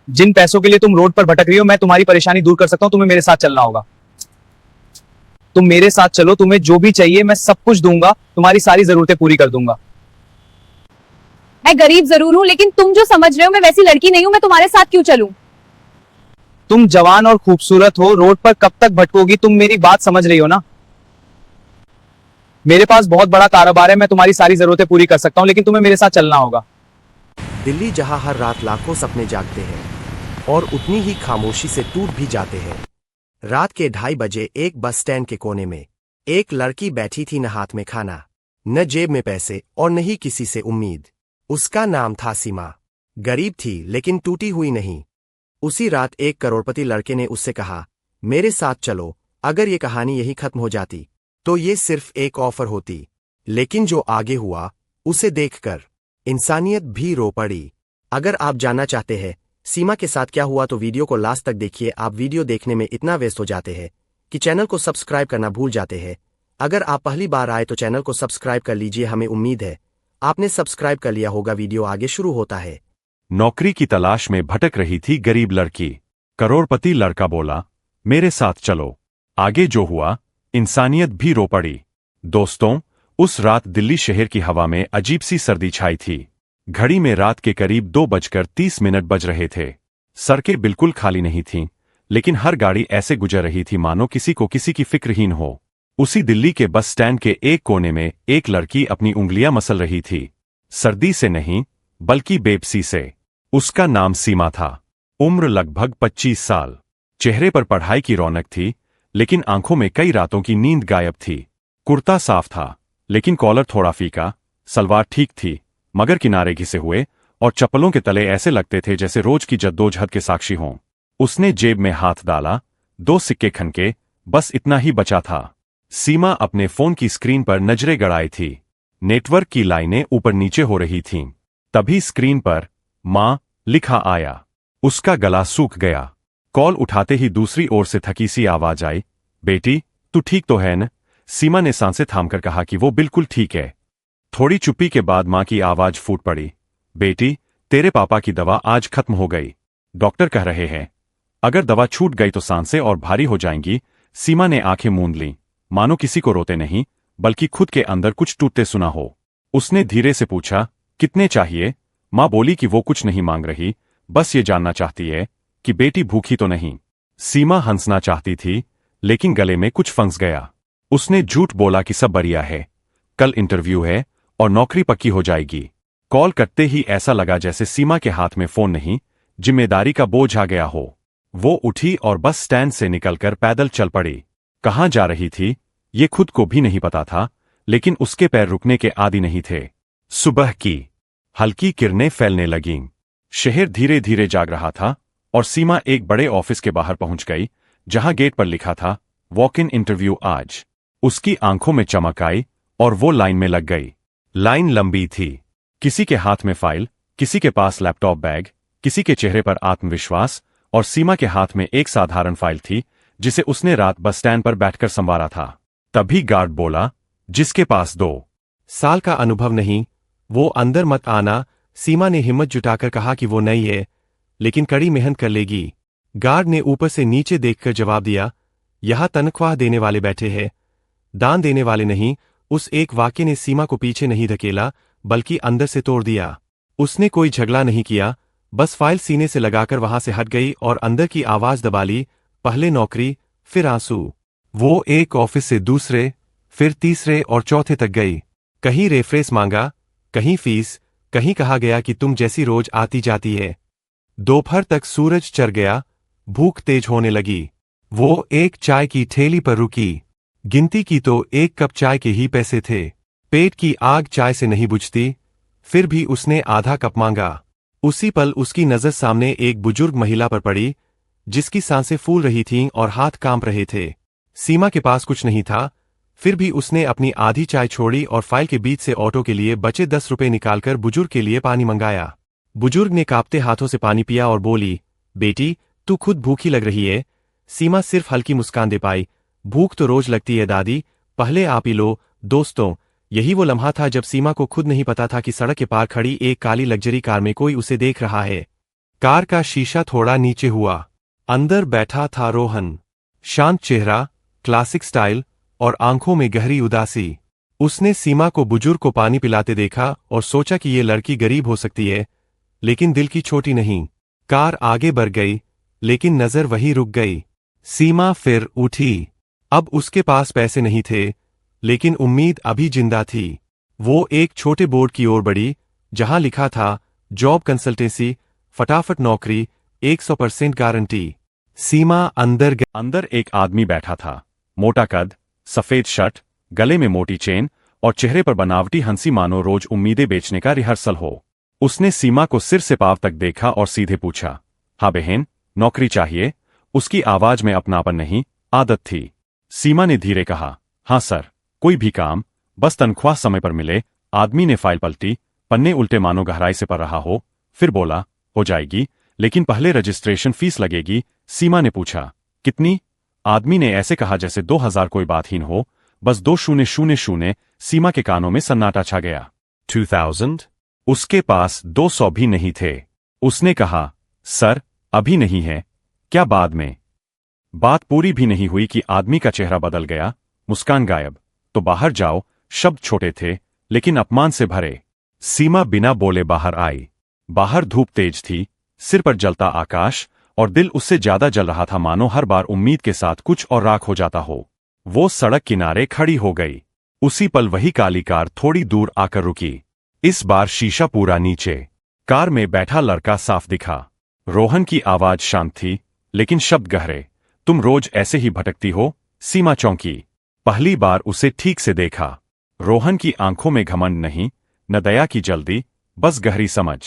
जिन पैसों के लिए तुम रोड पर भटक रही हो, मैं तुम्हारी परेशानी दूर कर सकता हूं। तुम्हें मेरे साथ चलना होगा। तुम मेरे साथ चलो, तुम्हें जो भी चाहिए मैं सब कुछ दूंगा, तुम्हारी सारी जरूरतें पूरी कर दूंगा। मैं गरीब जरूर हूँ, लेकिन तुम जो समझ रहे हो मैं वैसी लड़की नहीं हूँ। मैं तुम्हारे साथ क्यों चलूं? तुम जवान और खूबसूरत हो, रोड पर कब तक भटकोगी? तुम मेरी बात समझ रही हो ना? मेरे पास बहुत बड़ा कारोबार है, मैं तुम्हारी सारी जरूरतें पूरी कर सकता हूं, लेकिन तुम्हें मेरे साथ चलना होगा। दिल्ली जहां हर रात लाखों सपने जागते हैं और उतनी ही खामोशी से टूट भी जाते हैं। रात के 2:30 एक बस स्टैंड के कोने में एक लड़की बैठी थी, न हाथ में खाना, न जेब में पैसे और न ही किसी से उम्मीद। उसका नाम था सीमा। गरीब थी लेकिन टूटी हुई नहीं। उसी रात एक करोड़पति लड़के ने उससे कहा, मेरे साथ चलो। अगर ये कहानी यही खत्म हो जाती तो ये सिर्फ एक ऑफर होती, लेकिन जो आगे हुआ उसे देखकर इंसानियत भी रो पड़ी। अगर आप जानना चाहते हैं सीमा के साथ क्या हुआ तो वीडियो को लास्ट तक देखिए। आप वीडियो देखने में इतना व्यस्त हो जाते हैं कि चैनल को सब्सक्राइब करना भूल जाते हैं। अगर आप पहली बार आए तो चैनल को सब्सक्राइब कर लीजिए। हमें उम्मीद है आपने सब्सक्राइब कर लिया होगा। वीडियो आगे शुरू होता है। नौकरी की तलाश में भटक रही थी गरीब लड़की। करोड़पति लड़का बोला, मेरे साथ चलो। आगे जो हुआ इंसानियत भी रो पड़ी। दोस्तों, उस रात दिल्ली शहर की हवा में अजीब सी सर्दी छाई थी। घड़ी में रात के करीब 2:30 बज रहे थे। सड़कें बिल्कुल खाली नहीं थीं, लेकिन हर गाड़ी ऐसे गुजर रही थी मानो किसी को किसी की फिक्रहीन हो। उसी दिल्ली के बस स्टैंड के एक कोने में एक लड़की अपनी उंगलियां मसल रही थी, सर्दी से नहीं बल्कि बेबसी से। उसका नाम सीमा था। उम्र लगभग 25 साल। चेहरे पर पढ़ाई की रौनक थी, लेकिन आंखों में कई रातों की नींद गायब थी। कुर्ता साफ था, लेकिन कॉलर थोड़ा फीका। सलवार ठीक थी, मगर किनारे घिसे हुए, और चप्पलों के तले ऐसे लगते थे जैसे रोज की जद्दोजहद के साक्षी हों। उसने जेब में हाथ डाला, 2 सिक्के खनके, बस इतना ही बचा था। सीमा अपने फोन की स्क्रीन पर नजरें गड़ाई थी। नेटवर्क की लाइनें ऊपर नीचे हो रही थीं। तभी स्क्रीन पर मां लिखा आया। उसका गला सूख गया। कॉल उठाते ही दूसरी ओर से थकी सी आवाज आई, बेटी तू ठीक तो है न? सीमा ने सांसें थामकर कहा कि वो बिल्कुल ठीक है। थोड़ी चुप्पी के बाद मां की आवाज फूट पड़ी, बेटी तेरे पापा की दवा आज खत्म हो गई। डॉक्टर कह रहे हैं अगर दवा छूट गई तो सांसें और भारी हो जाएंगी। सीमा ने आंखें मूंद लीं, मानो किसी को रोते नहीं बल्कि खुद के अंदर कुछ टूटते सुना हो। उसने धीरे से पूछा, कितने चाहिए? मां बोली कि वो कुछ नहीं मांग रही, बस ये जानना चाहती है कि बेटी भूखी तो नहीं। सीमा हंसना चाहती थी, लेकिन गले में कुछ फंस गया। उसने झूठ बोला कि सब बढ़िया है, कल इंटरव्यू है और नौकरी पक्की हो जाएगी। कॉल करते ही ऐसा लगा जैसे सीमा के हाथ में फोन नहीं, जिम्मेदारी का बोझ आ गया हो। वो उठी और बस स्टैंड से निकलकर पैदल चल पड़ी। कहाँ जा रही थी ये खुद को भी नहीं पता था, लेकिन उसके पैर रुकने के आदी नहीं थे। सुबह की हल्की किरणें फैलने लगीं। शहर धीरे धीरे जाग रहा था और सीमा एक बड़े ऑफिस के बाहर पहुंच गई, जहां गेट पर लिखा था वॉक इन इंटरव्यू आज। उसकी आंखों में चमक आई और वो लाइन में लग गई। लाइन लंबी थी, किसी के हाथ में फाइल, किसी के पास लैपटॉप बैग, किसी के चेहरे पर आत्मविश्वास, और सीमा के हाथ में एक साधारण फाइल थी जिसे उसने रात बस स्टैंड पर बैठकर संवारा था। तभी गार्ड बोला, जिसके पास 2 साल का अनुभव नहीं वो अंदर मत आना। सीमा ने हिम्मत जुटाकर कहा कि वो नई है, लेकिन कड़ी मेहनत कर लेगी। गार्ड ने ऊपर से नीचे देखकर जवाब दिया, यहां तनख्वाह देने वाले बैठे हैं, दान देने वाले नहीं। उस एक वाक्य ने सीमा को पीछे नहीं धकेला, बल्कि अंदर से तोड़ दिया। उसने कोई झगड़ा नहीं किया, बस फाइल सीने से लगाकर वहां से हट गई और अंदर की आवाज दबा ली, पहले नौकरी फिर आंसू। वो एक ऑफिस से दूसरे, फिर तीसरे और चौथे तक गई। कहीं रेफरेंस मांगा, कहीं फीस, कहीं कहा गया कि तुम जैसी रोज आती जाती है। दोपहर तक सूरज चढ़ गया, भूख तेज होने लगी। वो एक चाय की ठेली पर रुकी। गिनती की तो 1 कप चाय के ही पैसे थे। पेट की आग चाय से नहीं बुझती, फिर भी उसने आधा कप मांगा। उसी पल उसकी नजर सामने एक बुजुर्ग महिला पर पड़ी, जिसकी सांसें फूल रही थीं और हाथ कांप रहे थे। सीमा के पास कुछ नहीं था, फिर भी उसने अपनी आधी चाय छोड़ी और फाइल के बीच से ऑटो के लिए बचे 10 रुपए निकालकर बुजुर्ग के लिए पानी मंगाया। बुजुर्ग ने कांपते हाथों से पानी पिया और बोली, बेटी तू खुद भूखी लग रही है। सीमा सिर्फ हल्की मुस्कान दे पाई, भूख तो रोज लगती है दादी, पहले आप ही लो। दोस्तों, यही वो लम्हा था जब सीमा को खुद नहीं पता था कि सड़क के पार खड़ी एक काली लग्जरी कार में कोई उसे देख रहा है। कार का शीशा थोड़ा नीचे हुआ। अंदर बैठा था रोहन। शांत चेहरा, क्लासिक स्टाइल और आंखों में गहरी उदासी। उसने सीमा को बुजुर्ग को पानी पिलाते देखा और सोचा कि ये लड़की गरीब हो सकती है, लेकिन दिल की छोटी नहीं। कार आगे बढ़ गई, लेकिन नजर वहीं रुक गई। सीमा फिर उठी। अब उसके पास पैसे नहीं थे, लेकिन उम्मीद अभी जिंदा थी। वो एक छोटे बोर्ड की ओर बढ़ी, जहां लिखा था जॉब कंसल्टेंसी, फटाफट नौकरी, 100% गारंटी। सीमा अंदर एक आदमी बैठा था, मोटा कद, सफेद शर्ट, गले में मोटी चेन और चेहरे पर बनावटी हंसी, मानो रोज उम्मीदें बेचने का रिहर्सल हो। उसने सीमा को सिर से पांव तक देखा और सीधे पूछा, हाँ बहन, नौकरी चाहिए? उसकी आवाज में अपनापन नहीं, आदत थी। सीमा ने धीरे कहा, हाँ सर, कोई भी काम, बस तनख्वाह समय पर मिले। आदमी ने फाइल पलटी, पन्ने उल्टे मानो गहराई से पढ़ रहा हो, फिर बोला, हो जाएगी, लेकिन पहले रजिस्ट्रेशन फीस लगेगी। सीमा ने पूछा, कितनी? आदमी ने ऐसे कहा जैसे 2000 कोई बातहीन हो, बस 2000। सीमा के कानों में सन्नाटा छा गया। 2000? उसके पास 200 भी नहीं थे। उसने कहा, सर, अभी नहीं है, क्या बाद में? बात पूरी भी नहीं हुई कि आदमी का चेहरा बदल गया, मुस्कान गायब। तो बाहर जाओ। शब्द छोटे थे, लेकिन अपमान से भरे। सीमा बिना बोले बाहर आई। बाहर धूप तेज थी, सिर पर जलता आकाश, और दिल उससे ज्यादा जल रहा था, मानो हर बार उम्मीद के साथ कुछ और राख हो जाता हो। वो सड़क किनारे खड़ी हो गई। उसी पल वही काली कार थोड़ी दूर आकर रुकी। इस बार शीशा पूरा नीचे। कार में बैठा लड़का साफ दिखा। रोहन की आवाज शांत थी, लेकिन शब्द गहरे। तुम रोज ऐसे ही भटकती हो? सीमा चौंकी। पहली बार उसे ठीक से देखा। रोहन की आंखों में घमंड नहीं, न दया की जल्दी, बस गहरी समझ।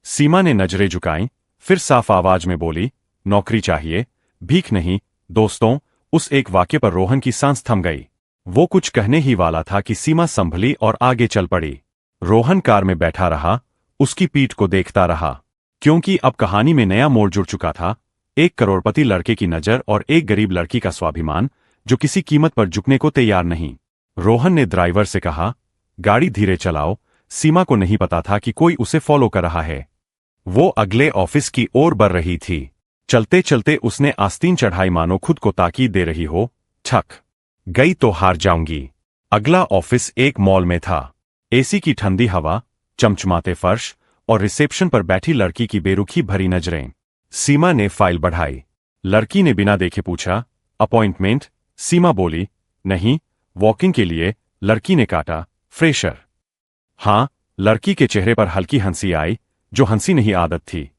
सीमा ने नजरें झुकाईं, फिर साफ आवाज में बोली, नौकरी चाहिए, भीख नहीं। दोस्तों, उस एक वाक्य पर रोहन की सांस थम गई। वो कुछ कहने ही वाला था कि सीमा संभली और आगे चल पड़ी। रोहन कार में बैठा रहा, उसकी पीठ को देखता रहा, क्योंकि अब कहानी में नया मोड़ जुड़ चुका था। एक करोड़पति लड़के की नजर और एक गरीब लड़की का स्वाभिमान, जो किसी कीमत पर झुकने को तैयार नहीं। रोहन ने ड्राइवर से कहा, गाड़ी धीरे चलाओ। सीमा को नहीं पता था कि कोई उसे फॉलो कर रहा है। वो अगले ऑफिस की ओर बढ़ रही थी। चलते चलते उसने आस्तीन चढ़ाई, मानो खुद को ताकीद दे रही हो। थक गई तो हार जाऊंगी। अगला ऑफिस एक मॉल में था। एसी की ठंडी हवा, चमचमाते फर्श और रिसेप्शन पर बैठी लड़की की बेरुखी भरी नजरें। सीमा ने फाइल बढ़ाई। लड़की ने बिना देखे पूछा, अपॉइंटमेंट? सीमा बोली, नहीं, वॉकिंग के लिए। लड़की ने काटा, फ्रेशर? हाँ। लड़की के चेहरे पर हल्की हंसी आई, जो हंसी नहीं आदत थी।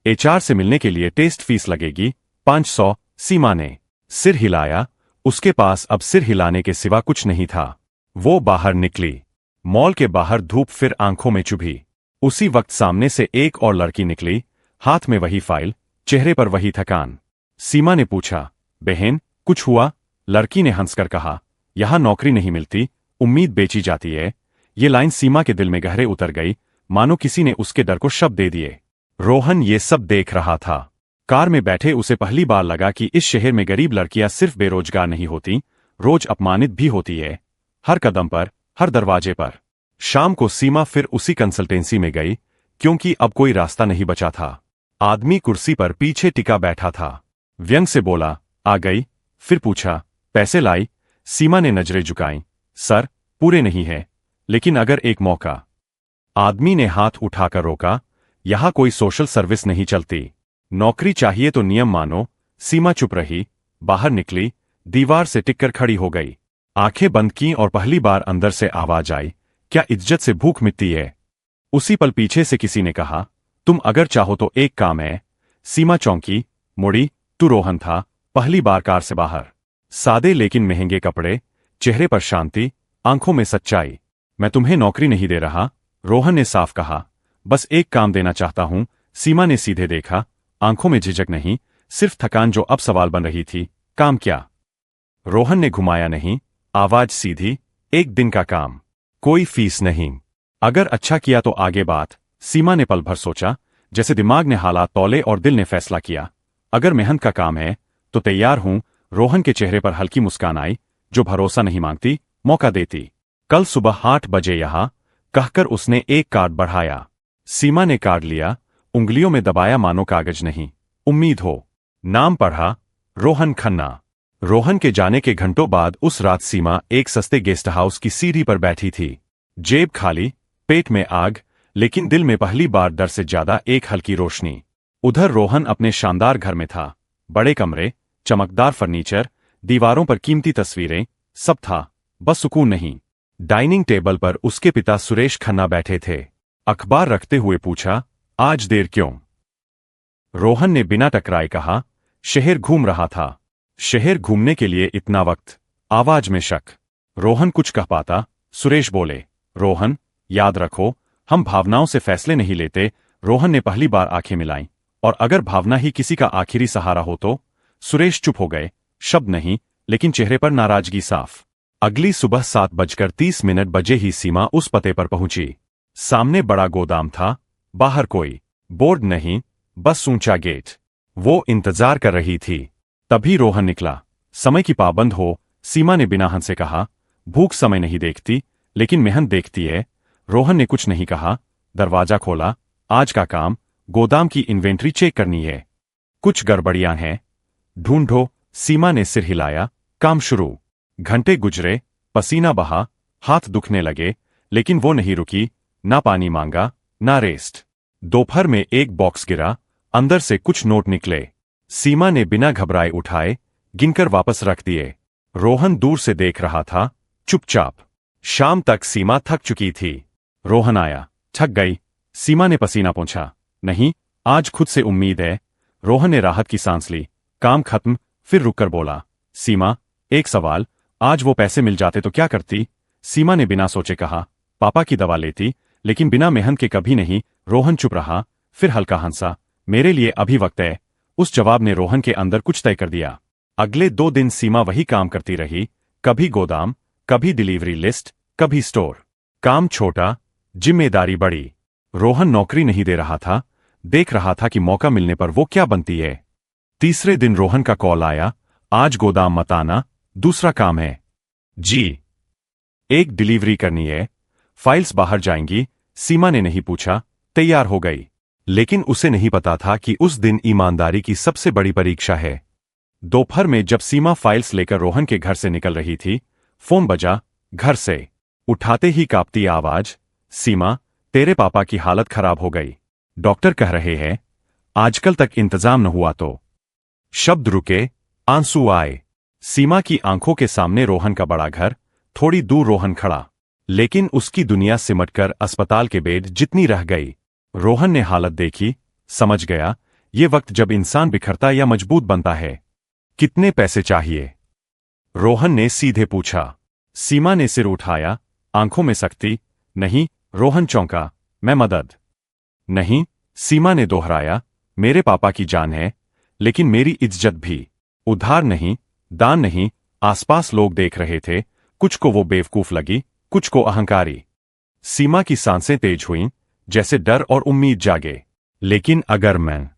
एचआर से मिलने के लिए टेस्ट फीस लगेगी, 500। सीमा ने सिर हिलाया। उसके पास अब सिर हिलाने के सिवा कुछ नहीं था। वो बाहर निकली। मॉल के बाहर धूप फिर आंखों में चुभी। उसी वक्त सामने से एक और लड़की निकली, हाथ में वही फाइल, चेहरे पर वही थकान। सीमा ने पूछा, बहन, कुछ हुआ? लड़की ने हंसकर कहा, यहां नौकरी नहीं मिलती, उम्मीद बेची जाती है। ये लाइन सीमा के दिल में गहरे उतर गई, मानो किसी ने उसके डर को शब्द दे दिए। रोहन ये सब देख रहा था। कार में बैठे उसे पहली बार लगा कि इस शहर में गरीब लड़कियां सिर्फ बेरोजगार नहीं होती, रोज अपमानित भी होती है, हर कदम पर, हर दरवाजे पर। शाम को सीमा फिर उसी कंसल्टेंसी में गई, क्योंकि अब कोई रास्ता नहीं बचा था। आदमी कुर्सी पर पीछे टिका बैठा था। व्यंग से बोला, आ गई? फिर पूछा, पैसे लाई? सीमा ने नजरें झुकाईं, सर, पूरे नहीं है, लेकिन अगर एक मौका। आदमी ने हाथ उठाकर रोका, यहां कोई सोशल सर्विस नहीं चलती। नौकरी चाहिए तो नियम मानो। सीमा चुप रही, बाहर निकली, दीवार से टिककर खड़ी हो गई। आंखें बंद की और पहली बार अंदर से आवाज आई, क्या इज्जत से भूख मिटती है? उसी पल पीछे से किसी ने कहा, तुम अगर चाहो तो एक काम है। सीमा चौंकी, मुड़ी, तू रोहन था, पहली बार कार से बाहर। सादे लेकिन महंगे कपड़े, चेहरे पर शांति, आंखों में सच्चाई। मैं तुम्हें नौकरी नहीं दे रहा, रोहन ने साफ कहा, बस एक काम देना चाहता हूं। सीमा ने सीधे देखा, आंखों में झिझक नहीं, सिर्फ थकान जो अब सवाल बन रही थी, काम क्या? रोहन ने घुमाया नहीं, आवाज सीधी, एक दिन का काम, कोई फीस नहीं। अगर अच्छा किया तो आगे बात। सीमा ने पल भर सोचा, जैसे दिमाग ने हालात तौले और दिल ने फैसला किया। अगर मेहनत का काम है तो तैयार हूं। रोहन के चेहरे पर हल्की मुस्कान आई, जो भरोसा नहीं मांगती, मौका देती। कल सुबह 8 बजे यहां, कहकर उसने एक कार्ड बढ़ाया। सीमा ने कार्ड लिया, उंगलियों में दबाया मानो कागज नहीं उम्मीद हो। नाम पढ़ा, रोहन खन्ना। रोहन के जाने के घंटों बाद उस रात सीमा एक सस्ते गेस्ट हाउस की सीढ़ी पर बैठी थी। जेब खाली, पेट में आग, लेकिन दिल में पहली बार डर से ज्यादा एक हल्की रोशनी। उधर रोहन अपने शानदार घर में था। बड़े कमरे, चमकदार फर्नीचर, दीवारों पर कीमती तस्वीरें, सब था, बस सुकून नहीं। डाइनिंग टेबल पर उसके पिता सुरेश खन्ना बैठे थे। अखबार रखते हुए पूछा, आज देर क्यों? रोहन ने बिना टकराए कहा, शहर घूम रहा था। शहर घूमने के लिए इतना वक्त? आवाज में शक। रोहन कुछ कह पाता, सुरेश बोले, रोहन, याद रखो, हम भावनाओं से फैसले नहीं लेते। रोहन ने पहली बार आंखें मिलाईं। और अगर भावना ही किसी का आखिरी सहारा हो तो? सुरेश चुप हो गए, शब्द नहीं, लेकिन चेहरे पर नाराजगी साफ। अगली सुबह 7:30 बजे ही सीमा उस पते पर पहुंची। सामने बड़ा गोदाम था, बाहर कोई बोर्ड नहीं, बस ऊंचा गेट। वो इंतजार कर रही थी। तभी रोहन निकला। समय की पाबंद हो, सीमा ने बिना हंसे कहा, भूख समय नहीं देखती, लेकिन मेहनत देखती है। रोहन ने कुछ नहीं कहा, दरवाजा खोला। आज का काम, गोदाम की इन्वेंट्री चेक करनी है। कुछ गड़बड़ियां हैं, ढूंढो। सीमा ने सिर हिलाया, काम शुरू। घंटे गुजरे, पसीना बहा, हाथ दुखने लगे, लेकिन वो नहीं रुकी। ना पानी मांगा, ना रेस्ट। दोपहर में एक बॉक्स गिरा, अंदर से कुछ नोट निकले। सीमा ने बिना घबराए उठाए, गिनकर वापस रख दिए। रोहन दूर से देख रहा था, चुपचाप। शाम तक सीमा थक चुकी थी। रोहन आया, थक गई? सीमा ने पसीना पोंछा। नहीं, आज खुद से उम्मीद है। रोहन ने राहत की सांस ली। काम खत्म, फिर रुककर बोला, सीमा, एक सवाल, आज वो पैसे मिल जाते तो क्या करती? सीमा ने बिना सोचे कहा, पापा की दवा लेती, लेकिन बिना मेहनत के कभी नहीं। रोहन चुप रहा, फिर हल्का हंसा, मेरे लिए अभी वक्त है। उस जवाब ने रोहन के अंदर कुछ तय कर दिया। अगले 2 दिन सीमा वही काम करती रही, कभी गोदाम, कभी डिलीवरी लिस्ट, कभी स्टोर। काम छोटा, जिम्मेदारी बड़ी। रोहन नौकरी नहीं दे रहा था, देख रहा था कि मौका मिलने पर वो क्या बनती है। तीसरे दिन रोहन का कॉल आया, आज गोदाम मत आना, दूसरा काम है। जी, एक डिलीवरी करनी है, फाइल्स बाहर जाएंगी। सीमा ने नहीं पूछा, तैयार हो गई। लेकिन उसे नहीं पता था कि उस दिन ईमानदारी की सबसे बड़ी परीक्षा है। दोपहर में जब सीमा फाइल्स लेकर रोहन के घर से निकल रही थी, फोन बजा, घर से। उठाते ही कांपती आवाज, सीमा, तेरे पापा की हालत खराब हो गई। डॉक्टर कह रहे हैं, आजकल तक इंतजाम न हुआ तो। शब्द रुके, आंसू आए। सीमा की आंखों के सामने रोहन का बड़ा घर, थोड़ी दूर रोहन खड़ा, लेकिन उसकी दुनिया सिमटकर अस्पताल के बेड जितनी रह गई। रोहन ने हालत देखी, समझ गया, ये वक्त जब इंसान बिखरता या मजबूत बनता है। कितने पैसे चाहिए? रोहन ने सीधे पूछा। सीमा ने सिर उठाया, आंखों में सख्ती। नहीं। रोहन चौंका, मैं मदद नहीं। सीमा ने दोहराया, मेरे पापा की जान है, लेकिन मेरी इज्जत भी। उधार नहीं, दान नहीं। आसपास लोग देख रहे थे, कुछ को वो बेवकूफ लगी, कुछ को अहंकारी। सीमा की सांसें तेज हुईं, जैसे डर और उम्मीद जागे। लेकिन अगर मैं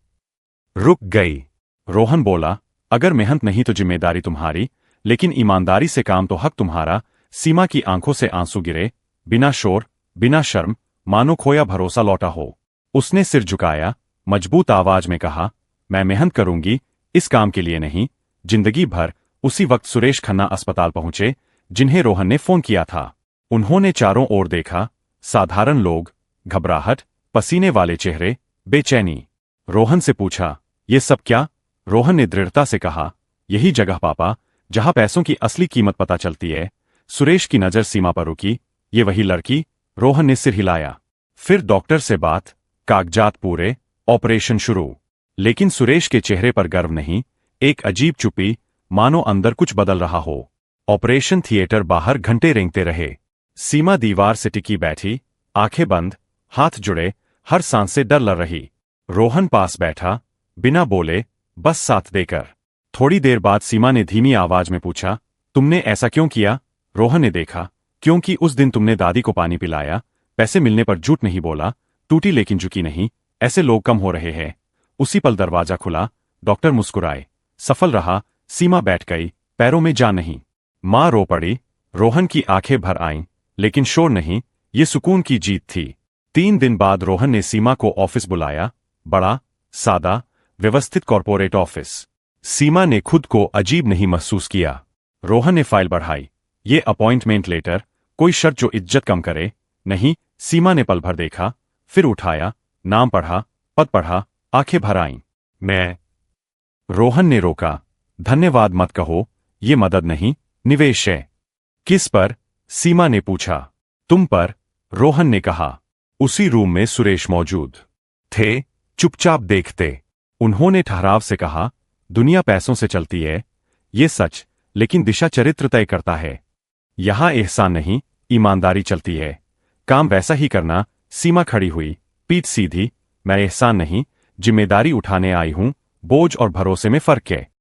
रुक गई? रोहन बोला, अगर मेहनत नहीं तो जिम्मेदारी तुम्हारी, लेकिन ईमानदारी से काम तो हक तुम्हारा। सीमा की आंखों से आंसू गिरे, बिना शोर, बिना शर्म, मानो खोया भरोसा लौटा हो। उसने सिर झुकाया, मजबूत आवाज में कहा, मैं मेहनत करूंगी, इस काम के लिए नहीं, जिंदगी भर। उसी वक्त सुरेश खन्ना अस्पताल पहुंचे, जिन्हें रोहन ने फोन किया था। उन्होंने चारों ओर देखा, साधारण लोग, घबराहट, पसीने वाले चेहरे, बेचैनी। रोहन से पूछा, ये सब क्या? रोहन ने दृढ़ता से कहा, यही जगह पापा, जहां पैसों की असली कीमत पता चलती है। सुरेश की नजर सीमा पर रुकी, ये वही लड़की? रोहन ने सिर हिलाया। फिर डॉक्टर से बात, कागजात पूरे, ऑपरेशन शुरू। लेकिन सुरेश के चेहरे पर गर्व नहीं, एक अजीब चुप्पी, मानो अंदर कुछ बदल रहा हो। ऑपरेशन थिएटर बाहर घंटे रेंगते रहे। सीमा दीवार से टिकी बैठी, आंखें बंद, हाथ जुड़े, हर सांस से डर लड़ रही। रोहन पास बैठा, बिना बोले, बस साथ देकर। थोड़ी देर बाद सीमा ने धीमी आवाज में पूछा, तुमने ऐसा क्यों किया? रोहन ने देखा, क्योंकि उस दिन तुमने दादी को पानी पिलाया, पैसे मिलने पर झूठ नहीं बोला, टूटी लेकिन झुकी नहीं। ऐसे लोग कम हो रहे हैं। उसी पल दरवाजा खुला, डॉक्टर मुस्कुराए। सफल रहा। सीमा बैठ गई, पैरों में जान नहीं। मां रो पड़ी। रोहन की आंखें भर आईं, लेकिन शोर नहीं, ये सुकून की जीत थी। 3 दिन बाद रोहन ने सीमा को ऑफिस बुलाया। बड़ा, सादा, व्यवस्थित कॉर्पोरेट ऑफिस। सीमा ने खुद को अजीब नहीं महसूस किया। रोहन ने फाइल बढ़ाई। ये अपॉइंटमेंट लेटर, कोई शर्त जो इज्जत कम करे? नहीं। सीमा ने पल भर देखा, फिर उठाया, नाम पढ़ा, पद पढ़ा, आंखें भर आईं। मैं। रोहन ने रोका। धन्यवाद मत कहो, ये मदद नहीं, निवेश है। किस पर? सीमा ने पूछा। तुम पर, रोहन ने कहा। उसी रूम में सुरेश मौजूद थे, चुपचाप देखते। उन्होंने ठहराव से कहा, दुनिया पैसों से चलती है, ये सच, लेकिन दिशा चरित्र तय करता है। यहां एहसान नहीं, ईमानदारी चलती है। काम वैसा ही करना। सीमा खड़ी हुई, पीठ सीधी। मैं एहसान नहीं, जिम्मेदारी उठाने आई हूं। बोझ और भरोसे में फर्क है।